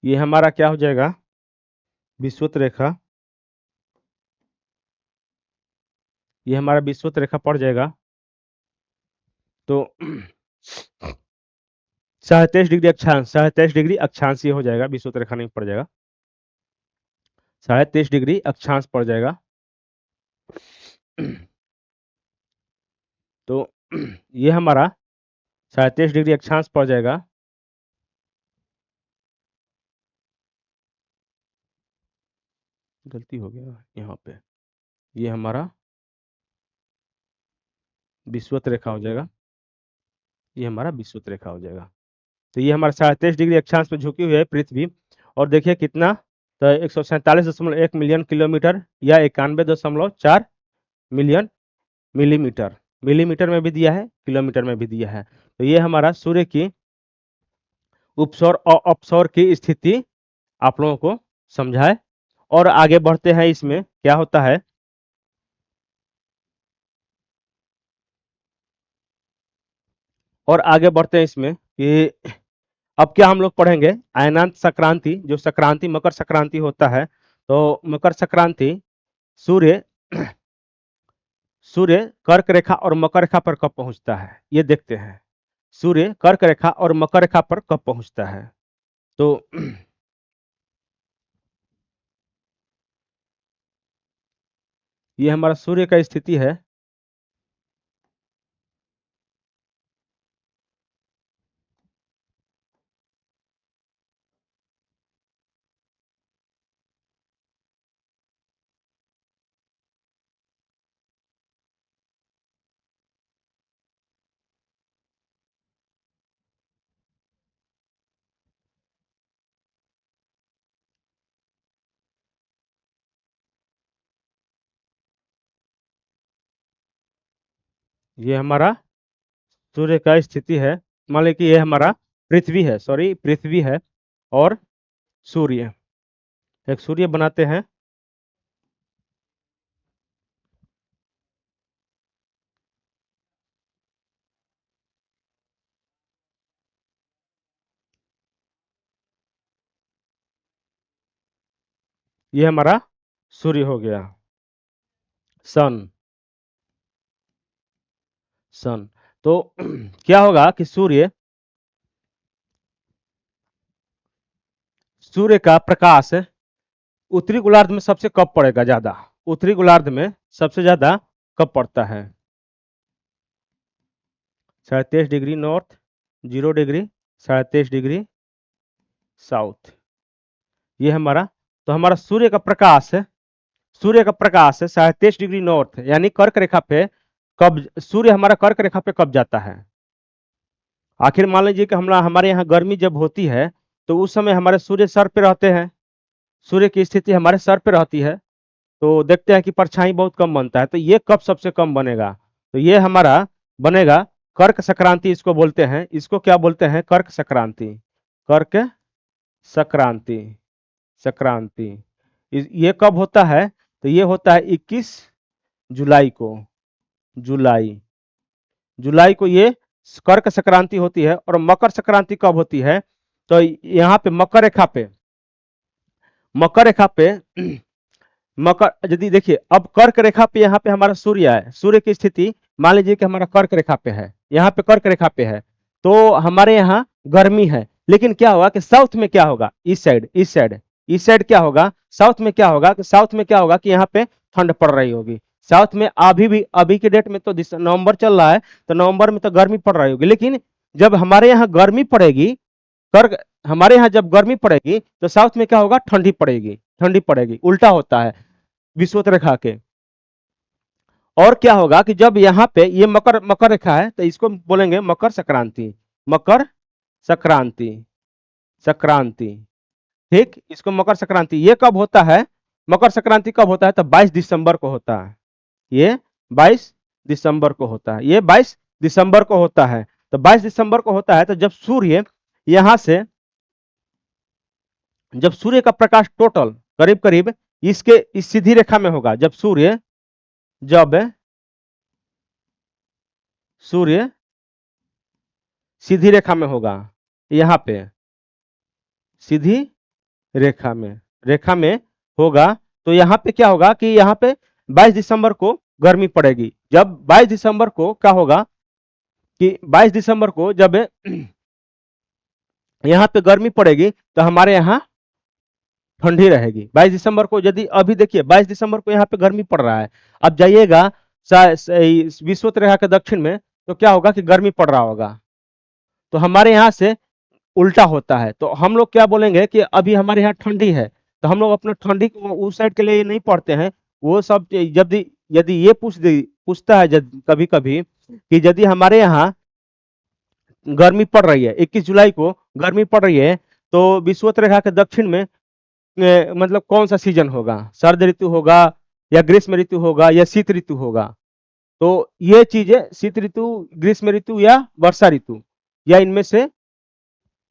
ये हमारा क्या हो जाएगा, विषुवत रेखा, ये हमारा विषुवत रेखा पड़ जाएगा। तो 23.5 डिग्री अक्षांश, 23.5 डिग्री अक्षांश ये हो जाएगा, विषुवत रेखा नहीं पड़ जाएगा, 23.5 डिग्री अक्षांश पड़ जाएगा। तो ये हमारा 23.5 डिग्री अक्षांश पड़ जाएगा। गलती हो गया यहाँ पे, ये हमारा विषुवत रेखा हो जाएगा, ये हमारा विषुवत रेखा हो जाएगा। तो ये हमारा 23.5 डिग्री अक्षांश पे झुकी हुई है पृथ्वी। और देखिए कितना, तो 147.1 मिलियन किलोमीटर या 91.4 मिलियन मिलीमीटर, मिलीमीटर में भी दिया है, किलोमीटर में भी दिया है। तो ये हमारा सूर्य की उपसौर और अपसौर की स्थिति आप लोगों को समझाए। और आगे बढ़ते हैं, इसमें क्या होता है, और आगे बढ़ते हैं इसमें कि अब क्या हम लोग पढ़ेंगे, अयनांत संक्रांति, जो संक्रांति मकर संक्रांति होता है। तो मकर संक्रांति सूर्य सूर्य कर्क रेखा और मकर रेखा पर कब पहुंचता है, ये देखते हैं। सूर्य कर्क रेखा और मकर रेखा पर कब पहुंचता है। तो ये हमारा सूर्य का स्थिति है, ये हमारा सूर्य का स्थिति है। मान लीजिए कि ये हमारा पृथ्वी है, सॉरी पृथ्वी है, और सूर्य, एक सूर्य बनाते हैं। ये हमारा सूर्य हो गया, सन, सन। तो क्या होगा कि सूर्य सूर्य का प्रकाश उत्तरी गोलार्ध में सबसे कब पड़ेगा ज्यादा, उत्तरी गोलार्ध में सबसे ज्यादा कब पड़ता है, 23 degree north, 0 degree, 23 degree south, ये हमारा। तो हमारा सूर्य का प्रकाश है, सूर्य का प्रकाश 23 डिग्री नॉर्थ यानी कर्क रेखा पे कब, सूर्य हमारा कर्क रेखा पे कब जाता है। आखिर मान लीजिए कि हमारे यहाँ गर्मी जब होती है, तो उस समय हमारे सूर्य सर पे रहते हैं, सूर्य की स्थिति हमारे सर पे रहती है। तो देखते हैं कि परछाई बहुत कम बनता है, तो ये कब सबसे कम बनेगा, तो ये हमारा बनेगा कर्क संक्रांति, इसको बोलते हैं, इसको क्या बोलते हैं, कर्क संक्रांति, कर्क संक्रांति, संक्रांति। ये कब होता है, तो ये होता है 21 जुलाई को, जुलाई, जुलाई को ये कर्क संक्रांति होती है। और मकर संक्रांति कब होती है, तो यहाँ पे मकर रेखा पे, मकर रेखा पे मकर, यदि देखिए अब कर्क रेखा पे यहाँ पे हमारा सूर्य है, सूर्य की स्थिति मान लीजिए कि हमारा कर्क रेखा पे है, यहाँ पे कर्क रेखा पे है, तो हमारे यहाँ गर्मी है। लेकिन क्या होगा कि साउथ में क्या होगा, इस साइड, इस साइड क्या होगा, साउथ में क्या होगा, साउथ में क्या होगा कि यहाँ पे ठंड पड़ रही होगी। साउथ में अभी भी, अभी के डेट में तो नवंबर चल रहा है, तो नवंबर में तो गर्मी पड़ रही होगी। लेकिन जब हमारे यहाँ गर्मी पड़ेगी, कर्क, हमारे यहाँ जब गर्मी पड़ेगी तो साउथ में क्या होगा, ठंडी पड़ेगी, ठंडी पड़ेगी, उल्टा होता है विषुवत रेखा के। और क्या होगा कि जब यहाँ पे ये मकर, मकर रेखा है, तो इसको बोलेंगे मकर संक्रांति, मकर संक्रांति, संक्रांति, ठीक, इसको मकर संक्रांति। ये कब होता है, मकर संक्रांति कब होता है, तो 22 दिसंबर को होता है, ये 22 दिसंबर को होता है, ये 22 दिसंबर को होता है। तो 22 दिसंबर को होता है, तो जब सूर्य यहां से, जब सूर्य का प्रकाश टोटल करीब करीब इसके इस सीधी रेखा में होगा, जब सूर्य, जब सूर्य सीधी रेखा में होगा, यहाँ पे सीधी रेखा में होगा, तो यहाँ पे क्या होगा कि यहाँ पे 22 दिसंबर को गर्मी पड़ेगी। जब 22 दिसंबर को क्या होगा कि 22 दिसंबर को जब यहाँ पे गर्मी पड़ेगी तो हमारे यहाँ ठंडी रहेगी। 22 दिसंबर को, यदि अभी देखिए 22 दिसंबर को यहाँ पे गर्मी पड़ रहा है, अब जाइएगा विषुवत रेखा के दक्षिण में, तो क्या होगा कि गर्मी पड़ रहा होगा, तो हमारे यहाँ से उल्टा होता है। तो हम लोग क्या बोलेंगे कि अभी हमारे यहाँ ठंडी है, तो हम लोग अपना ठंडी को उस साइड के लिए नहीं पढ़ते हैं। वो सब यदि यदि ये पूछता है कभी कभी कि यदि हमारे यहाँ गर्मी पड़ रही है, 21 जुलाई को गर्मी पड़ रही है, तो विषुवत रेखा के दक्षिण में मतलब कौन सा सीजन होगा, शरद ऋतु होगा या ग्रीष्म ऋतु होगा या शीत ऋतु होगा। तो ये चीजें, शीत ऋतु, ग्रीष्म ऋतु या वर्षा ऋतु, या इनमें से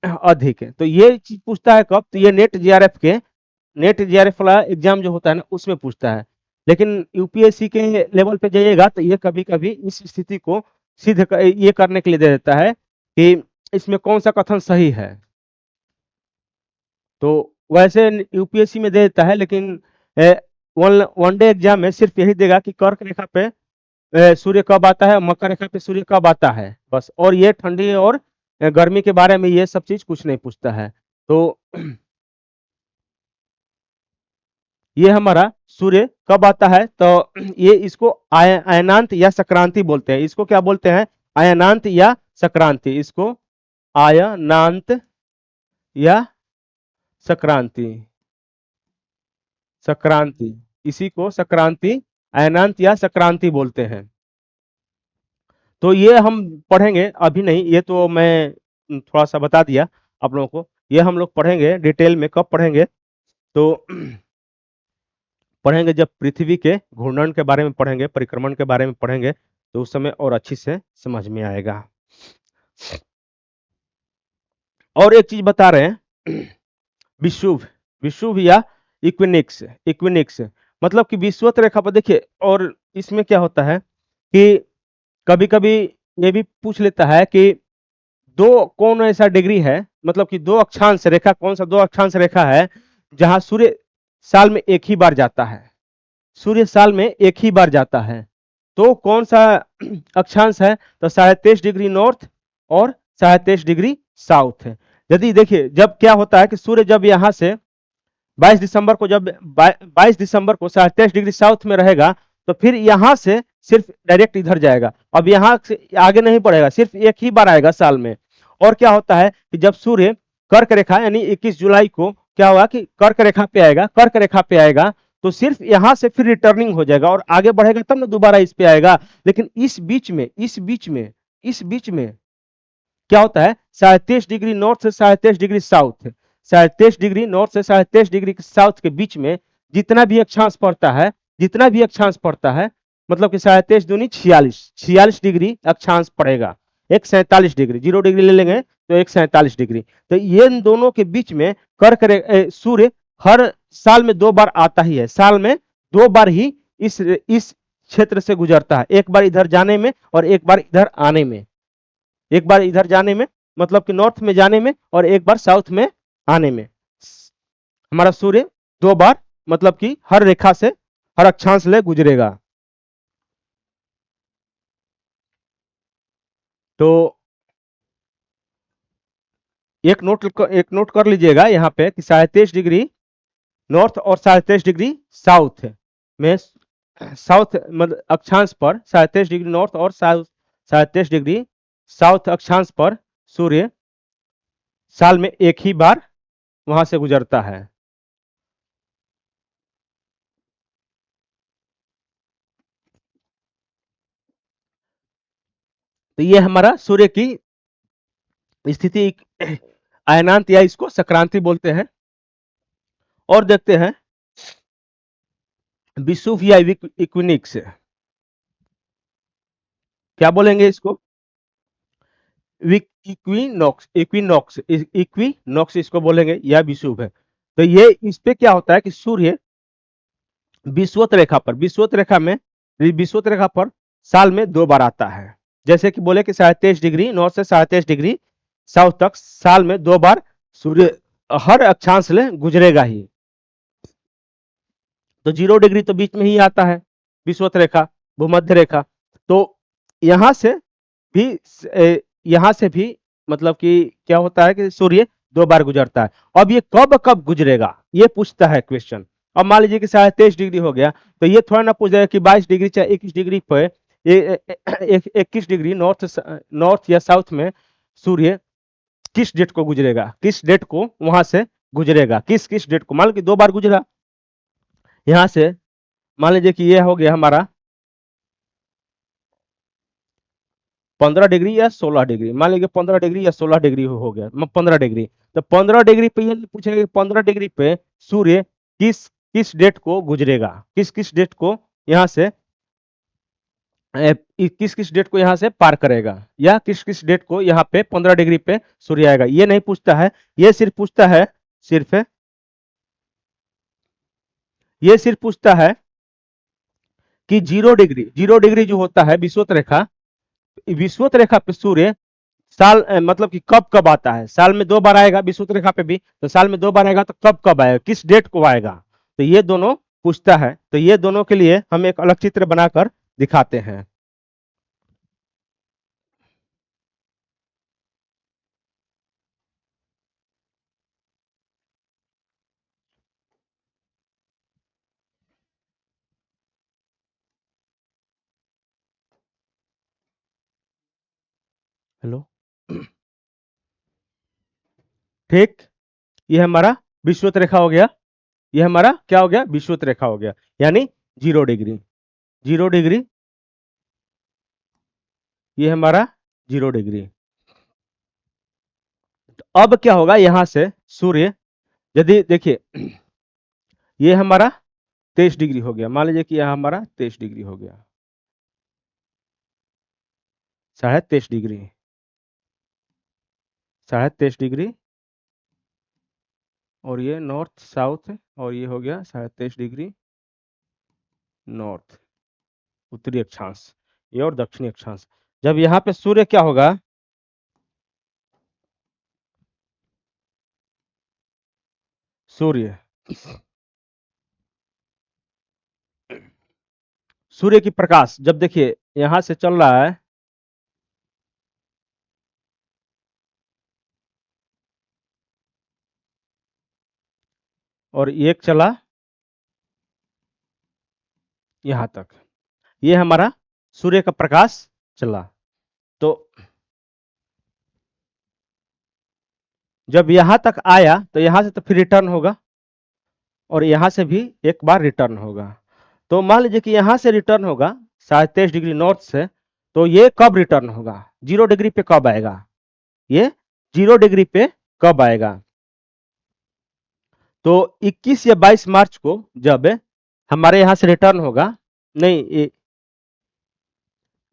अधिक है। तो ये चीज पूछता है कब, तो ये नेट जीआरएफ वाला एग्जाम जो होता है ना, उसमें पूछता है। लेकिन यूपीएससी के लेवल पे जाइएगा तो ये कभी कभी इस स्थिति को सिद्ध ये करने के लिए दे देता है कि इसमें कौन सा कथन सही है। तो वैसे यूपीएससी में दे देता है, लेकिन वनडे एग्जाम में सिर्फ यही देगा कि कर्क रेखा पे सूर्य कब आता है, मकर रेखा पे सूर्य कब आता है, बस। और ये ठंडी और गर्मी के बारे में ये सब चीज कुछ नहीं पूछता है। तो ये हमारा सूर्य कब आता है, तो ये इसको अयनांत या संक्रांति बोलते हैं। इसको क्या बोलते हैं, अयनांत या संक्रांति, इसको अयनांत या संक्रांति, संक्रांति, इसी को संक्रांति, अयनांत या संक्रांति बोलते हैं। तो ये हम पढ़ेंगे, अभी नहीं, ये तो मैं थोड़ा सा बता दिया आप लोगों को। ये हम लोग पढ़ेंगे डिटेल में, कब पढ़ेंगे, तो पढ़ेंगे जब पृथ्वी के घूर्णन के बारे में पढ़ेंगे, परिक्रमण के बारे में पढ़ेंगे, तो उस समय और अच्छी से समझ में आएगा। और एक चीज बता रहे हैं, विषुव, विषुव या इक्विनिक्स, इक्विनिक्स मतलब कि विषुवत रेखा पर देखिए। और इसमें क्या होता है कि कभी कभी ये भी पूछ लेता है कि दो कौन ऐसा डिग्री है, मतलब कि दो अक्षांश रेखा, कौन सा दो अक्षांश रेखा है जहां सूर्य साल में एक ही बार जाता है, सूर्य साल में एक ही बार जाता है, तो कौन सा अक्षांश है, तो 23.5 डिग्री नॉर्थ और 23.5 डिग्री साउथ है। यदि देखिए जब क्या होता है कि सूर्य जब यहाँ से 22 दिसंबर को, जब 22 दिसंबर को 23.5 डिग्री साउथ में रहेगा, तो फिर यहाँ से सिर्फ डायरेक्ट इधर जाएगा, अब यहाँ से आगे नहीं बढ़ेगा, सिर्फ एक ही बार आएगा साल में। और क्या होता है कि जब सूर्य कर्क रेखा यानी 21 जुलाई को क्या होगा कि कर्क रेखा पे आएगा, कर्क रेखा पे आएगा, तो सिर्फ यहाँ से फिर रिटर्निंग हो जाएगा और आगे बढ़ेगा तब ना दोबारा इस पे आएगा। लेकिन इस बीच में क्या होता है, 23.5 डिग्री नॉर्थ से 23.5 डिग्री साउथ, 23.5 डिग्री नॉर्थ से 23.5 डिग्री साउथ के बीच में जितना भी अक्षांश पड़ता है, जितना भी अक्षांश पड़ता है, मतलब कि 23 दूनी 46 डिग्री अक्षांश पड़ेगा। एक 47 डिग्री, 0 डिग्री ले लेंगे तो एक 47 डिग्री। तो ये दोनों के बीच में कर्क सूर्य हर साल में 2 बार आता ही है, साल में 2 बार ही इस क्षेत्र से गुजरता है, एक बार इधर जाने में और एक बार इधर आने में, एक बार इधर जाने में मतलब कि नॉर्थ में जाने में और एक बार साउथ में आने में। हमारा सूर्य 2 बार मतलब कि हर रेखा से, हर अक्षांश ले गुजरेगा। तो एक नोट कर लीजिएगा यहाँ पे कि 23.5 डिग्री नॉर्थ और 23.5 डिग्री साउथ में, साउथ मतलब अक्षांश पर 23.5 डिग्री नॉर्थ और 23.5 डिग्री साउथ अक्षांश पर सूर्य साल में एक ही बार वहां से गुजरता है। तो ये हमारा सूर्य की स्थिति अयनांत या इसको संक्रांति बोलते हैं। और देखते हैं विषुव या इक्विनिक्स, क्या बोलेंगे इसको? इक्विनॉक्स, इक्विनॉक्स, इक्विनॉक्स इसको बोलेंगे, या विषुव है। तो ये इस पे क्या होता है कि सूर्य विषुवत रेखा पर, विषुवत रेखा में, विषुवत रेखा पर साल में 2 बार आता है। जैसे कि बोले कि 23.5 डिग्री नॉर्थ से 23.5 डिग्री साउथ तक साल में 2 बार सूर्य हर अक्षांश ले गुजरेगा ही। तो 0 डिग्री तो बीच में ही आता है, विषुवत रेखा, भूमध्य रेखा। तो यहां से भी यहां से भी मतलब कि क्या होता है कि सूर्य 2 बार गुजरता है। अब ये कब कब गुजरेगा ये पूछता है क्वेश्चन। अब मान लीजिए कि 23.5 डिग्री हो गया, तो ये थोड़ा ना पूछेगा कि 22 डिग्री चाहे 21 डिग्री पे 21 डिग्री नॉर्थ या साउथ में सूर्य किस डेट को गुजरेगा, किस डेट को वहां से गुजरेगा, किस किस डेट को। मान लो कि 2 बार गुजरा यहां से, मान लीजिए कि ये हो गया हमारा 15 डिग्री या 16 डिग्री, मान लीजिए 15 डिग्री या 16 डिग्री हो गया, 15 डिग्री। तो 15 डिग्री पे ये पूछेंगे 15 डिग्री पे सूर्य किस किस डेट को गुजरेगा, किस किस डेट को यहाँ से किस किस डेट को यहाँ से पार करेगा, या किस किस डेट को यहाँ पे 15 डिग्री पे सूर्य आएगा। ये नहीं पूछता है, ये सिर्फ पूछता है, सिर्फ ये सिर्फ पूछता है कि 0 डिग्री, 0 डिग्री जो होता है विषुवत रेखा, विषुवत रेखा पे सूर्य साल मतलब कि कब कब आता है। साल में 2 बार आएगा विषुवत रेखा पे भी, तो साल में 2 बार आएगा तो कब कब आएगा, किस डेट को आएगा। तो ये दोनों पूछता है। तो ये दोनों के लिए हम एक अलग चित्र बनाकर दिखाते हैं। हेलो, ठीक, ये हमारा विषुवत रेखा हो गया, ये हमारा क्या हो गया, विषुवत रेखा हो गया, यानी 0 डिग्री, 0 डिग्री, ये हमारा 0 डिग्री। तो अब क्या होगा, यहां से सूर्य, यदि देखिए ये हमारा 23 डिग्री हो गया, मान लीजिए कि यह हमारा 23 डिग्री हो गया, 23.5 डिग्री, 23.5 डिग्री, और ये नॉर्थ साउथ, और ये हो गया 23.5 डिग्री नॉर्थ, उत्तरी अक्षांश, ये और दक्षिणी अक्षांश। जब यहाँ पे सूर्य क्या होगा, सूर्य सूर्य की प्रकाश जब देखिए यहां से चल रहा है, और एक चला यहां तक, ये हमारा सूर्य का प्रकाश चला। तो जब यहां तक आया तो यहां से तो फिर रिटर्न होगा, और यहां से भी एक बार रिटर्न होगा। तो मान लीजिए कि यहां से रिटर्न होगा 23.5 डिग्री नॉर्थ से, तो ये कब रिटर्न होगा, 0 डिग्री पे कब आएगा, ये 0 डिग्री पे कब आएगा। तो 21 या 22 मार्च को जब हमारे यहां से रिटर्न होगा, नहीं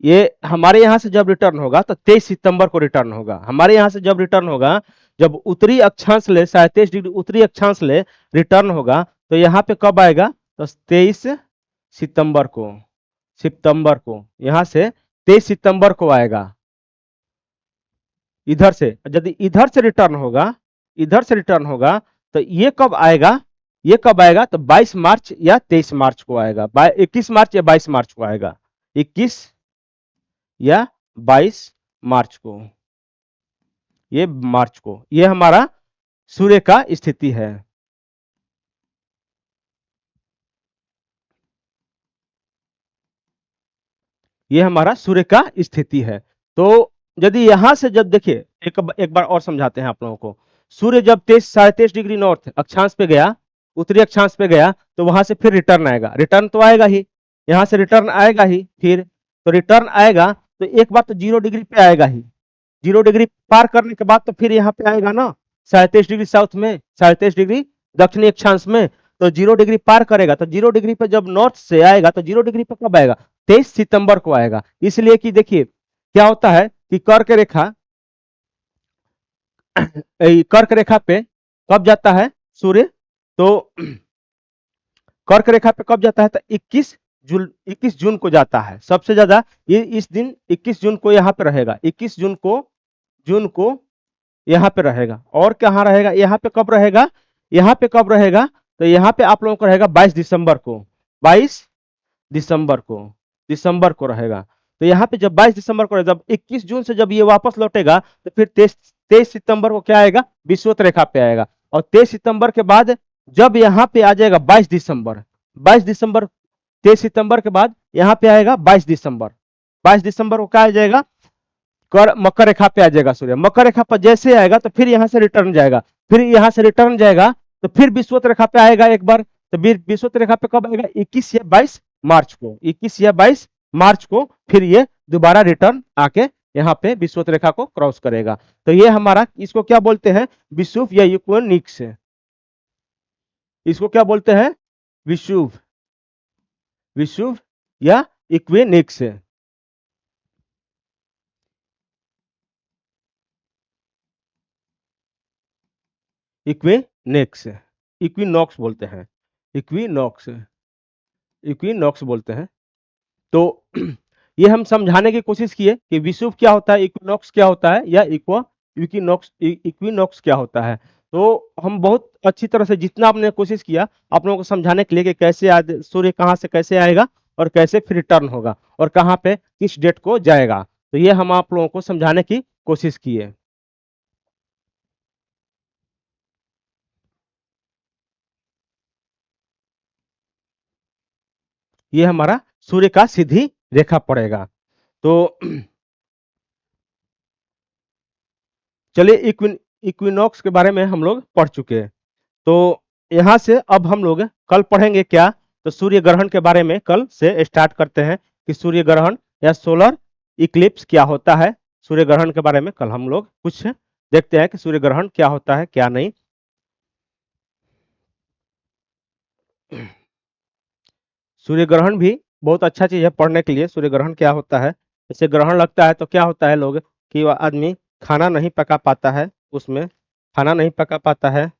ये हमारे यहां से जब रिटर्न होगा तो 23 सितंबर को रिटर्न होगा। हमारे यहां से जब रिटर्न होगा, जब उत्तरी अक्षांश ले 23.5 डिग्री उत्तरी अक्षांश ले रिटर्न होगा, तो यहाँ पे कब आएगा, तो 23 सितंबर को, सितंबर को यहां से 23 सितंबर को आएगा इधर से। यदि इधर से रिटर्न होगा, इधर से रिटर्न होगा, तो ये कब आएगा, ये कब आएगा? तो 22 मार्च या 23 मार्च को आएगा, 21 मार्च या 22 मार्च को आएगा, 21 या 22 मार्च को, ये मार्च को, ये हमारा सूर्य का स्थिति है। ये हमारा सूर्य का स्थिति है। तो यदि यहां से जब देखिए, एक बार और समझाते हैं आप लोगों को। सूर्य जब 23 साढ़े 23 डिग्री नॉर्थ अक्षांश पे गया, उत्तरी अक्षांश पे गया, तो वहां से फिर रिटर्न आएगा, रिटर्न तो आएगा ही, यहां से रिटर्न आएगा ही, फिर तो रिटर्न आएगा तो एक बार तो 0 डिग्री पे आएगा ही, 0 डिग्री पार करने के बाद तो फिर यहाँ पे आएगा ना 37 डिग्री साउथ में, 37 डिग्री दक्षिणी अक्षांश में, तो 0 डिग्री पार करेगा, तो 0 डिग्री पे जब नॉर्थ से आएगा तो 0 डिग्री पे कब आएगा? 23 सितंबर को आएगा। इसलिए कि देखिए क्या होता है कि कर्क रेखा, कर्क रेखा पे कब जाता है सूर्य? तो कर्क रेखा पे कब जाता है? तो 21 जून को जाता है सबसे ज्यादा, ये इस दिन 21 जून को यहाँ पे रहेगा, 21 जून को यहाँ पे रहेगा। और कहाँ रहेगा? यहाँ पे कब रहेगा? यहाँ पे कब रहेगा? तो यहाँ पे आप लोगों को रहेगा 22 दिसंबर को, 22 दिसंबर को रहेगा। तो यहाँ पे जब 22 दिसंबर को, जब 21 जून से जब ये वापस लौटेगा तो फिर 23 सितंबर को क्या आएगा? विषुवत रेखा पे आएगा। और 23 सितंबर के बाद जब यहाँ पे आ जाएगा 22 दिसंबर, 22 दिसंबर, 23 सितंबर के बाद यहाँ पे आएगा 22 दिसंबर, 22 दिसंबर को क्या आ जाएगा? कर मकर रेखा पे आ जाएगा सूर्य। मकर रेखा पर जैसे आएगा तो फिर यहाँ से रिटर्न जाएगा, फिर यहाँ से रिटर्न जाएगा तो फिर विषुवत रेखा पे आएगा एक बार, तो विषुवत रेखा पे कब आएगा? 21 या 22 मार्च को, फिर ये दोबारा रिटर्न आके यहाँ पे विषुवत रेखा को क्रॉस करेगा। तो ये हमारा, इसको क्या बोलते हैं? विषुव या इक्विनोक्स। इसको क्या बोलते हैं? विषुव, विषुव या इक्विनोक्स। इक्विनेक्स, इक्विनॉक्स बोलते हैं, इक्विनॉक्स, इक्विनॉक्स बोलते हैं। तो ये हम समझाने की कोशिश किए कि विषुव क्या होता है, इक्विनॉक्स क्या होता है, या इक्विनॉक्स क्या होता है। तो हम बहुत अच्छी तरह से जितना आपने कोशिश किया आप लोगों को समझाने के लिए कि कैसे सूर्य कहाँ से कैसे आएगा और कैसे फिर रिटर्न होगा और कहाँ पे किस डेट को जाएगा, तो ये हम आप लोगों को समझाने की कोशिश किए। ये हमारा सूर्य का सीधी रेखा पड़ेगा। तो चलिए इक्विनॉक्स के बारे में हम लोग पढ़ चुके हैं। तो यहाँ से अब हम लोग कल पढ़ेंगे क्या? तो सूर्य ग्रहण के बारे में कल से स्टार्ट करते हैं कि सूर्य ग्रहण या सोलर इक्लिप्स क्या होता है। सूर्य ग्रहण के बारे में कल हम लोग कुछ देखते हैं कि सूर्य ग्रहण क्या होता है क्या नहीं। सूर्य ग्रहण भी बहुत अच्छा चीज है पढ़ने के लिए। सूर्य ग्रहण क्या होता है? जैसे ग्रहण लगता है तो क्या होता है लोग कि वह आदमी खाना नहीं पका पाता है, उसमें खाना नहीं पका पाता है,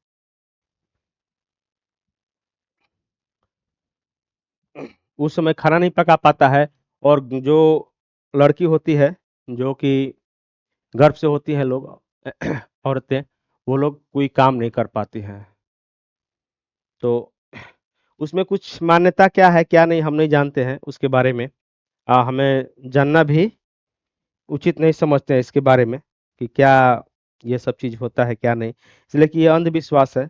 उस समय खाना नहीं पका पाता है। और जो लड़की होती है, जो कि गर्भ से होती हैं लोग, औरतें, वो लोग कोई काम नहीं कर पाती हैं। तो उसमें कुछ मान्यता क्या है क्या नहीं हम नहीं जानते हैं उसके बारे में। हमें जानना भी उचित नहीं समझते हैं इसके बारे में कि क्या ये सब चीज होता है क्या नहीं, इसलिए कि ये अंधविश्वास है।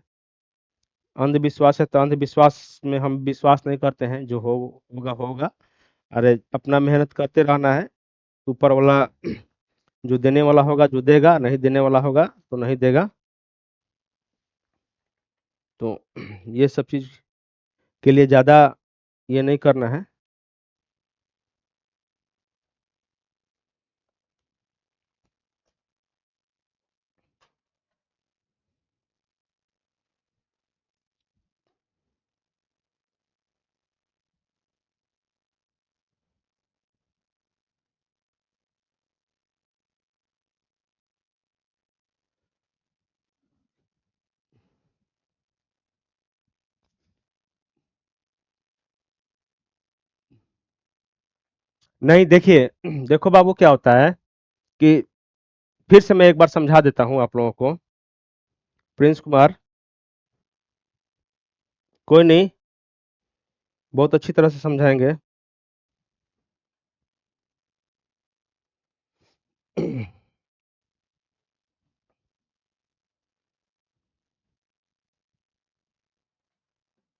अंधविश्वास है तो अंधविश्वास में हम विश्वास नहीं करते हैं, जो होगा होगा। अरे अपना मेहनत करते रहना है, ऊपर वाला जो देने वाला होगा जो देगा, नहीं देने वाला होगा तो नहीं देगा। तो ये सब चीज के लिए ज्यादा ये नहीं करना है। नहीं देखिए, देखो बाबू क्या होता है कि फिर से मैं एक बार समझा देता हूँ आप लोगों को। प्रिंस कुमार, कोई नहीं, बहुत अच्छी तरह से समझाएंगे।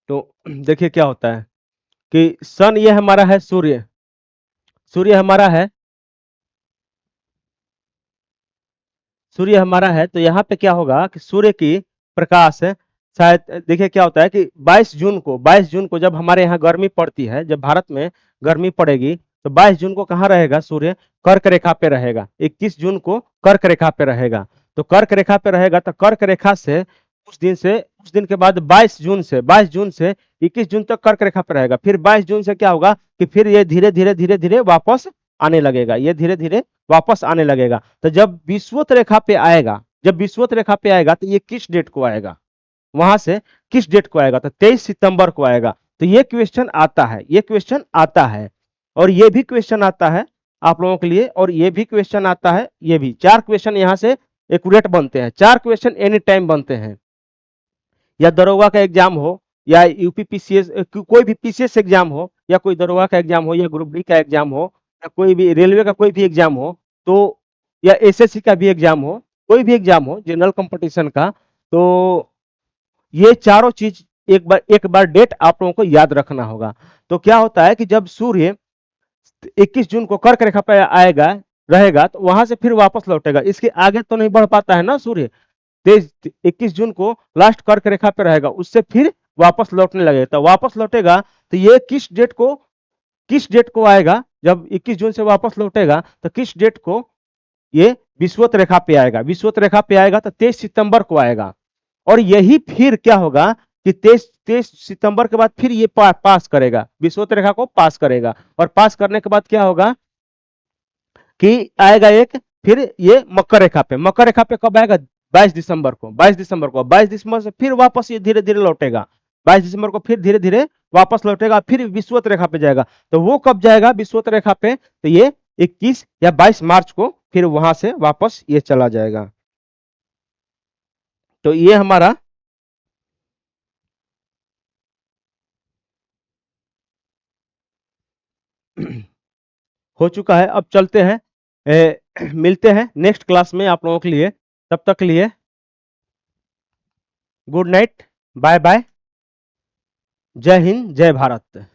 तो देखिए क्या होता है कि सन ये हमारा है सूर्य, सूर्य हमारा है, सूर्य हमारा है। तो यहाँ पे क्या होगा कि सूर्य की प्रकाश है, शायद देखिए क्या होता है कि 22 जून को जब हमारे यहाँ गर्मी पड़ती है, जब भारत में गर्मी पड़ेगी, तो 22 जून को कहाँ रहेगा सूर्य? कर्क रेखा पे रहेगा। 21 जून को कर्क रेखा पे रहेगा। तो कर्क रेखा पे रहेगा तो कर्क रेखा से उस दिन के बाद 22 जून से 21 जून तक कर्क रेखा पे रहेगा। फिर 22 जून से क्या होगा कि फिर ये धीरे धीरे वापस आने लगेगा, ये धीरे धीरे वापस आने लगेगा। तो जब विषुवत रेखा पे आएगा, जब विषुवत रेखा पे आएगा तो ये किस डेट को आएगा? वहां से किस डेट को आएगा? तो 23 सितंबर को आएगा। तो ये क्वेश्चन आता है, ये क्वेश्चन आता है, और ये भी क्वेश्चन आता है आप लोगों के लिए, और ये भी क्वेश्चन आता है, ये भी। 4 क्वेश्चन यहाँ से एक्यूरेट बनते हैं, 4 क्वेश्चन एनी टाइम बनते हैं। या दरोगा का एग्जाम हो, या यूपी पीसीएस, कोई भी पीसीएस एग्जाम हो, या कोई दरोगा का एग्जाम हो, या ग्रुप डी का एग्जाम हो, या कोई भी रेलवे का कोई भी एग्जाम हो, तो या एसएससी का भी एग्जाम हो, कोई भी एग्जाम हो जनरल कंपटीशन का, तो ये चारों चीज एक बार डेट आप लोगों को याद रखना होगा। तो क्या होता है कि जब सूर्य 21 जून को कर्क रेखा पर आएगा, रहेगा, तो वहां से फिर वापस लौटेगा। इसके आगे तो नहीं बढ़ पाता है ना सूर्य। 21 जून को लास्ट कर्क रेखा पे रहेगा, उससे फिर वापस लौटने लगेगा। तो वापस लौटेगा तो ये किस डेट को आएगा? जब 21 जून से वापस लौटेगा तो किस डेट को ये विषुवत रेखा पे आएगा? विषुवत रेखा पे आएगा तो 23 सितंबर को आएगा। और यही फिर क्या होगा कि 23 सितंबर के बाद फिर ये पास करेगा, विषुवत रेखा को पास करेगा। और पास करने के बाद क्या होगा कि आएगा एक, फिर ये मकर रेखा पे कब आएगा? 22 दिसंबर को, 22 दिसंबर को, 22 दिसंबर से फिर वापस ये धीरे धीरे लौटेगा। 22 दिसंबर को फिर धीरे धीरे वापस लौटेगा, फिर विषुवत रेखा पे जाएगा। तो वो कब जाएगा विषुवत रेखा पे? तो ये 21 या 22 मार्च को फिर वहां से वापस ये चला जाएगा। तो ये हमारा हो चुका है। अब चलते हैं, मिलते हैं नेक्स्ट क्लास में आप लोगों के लिए। तब तक के लिए गुड नाइट, बाय बाय, जय हिंद, जय भारत।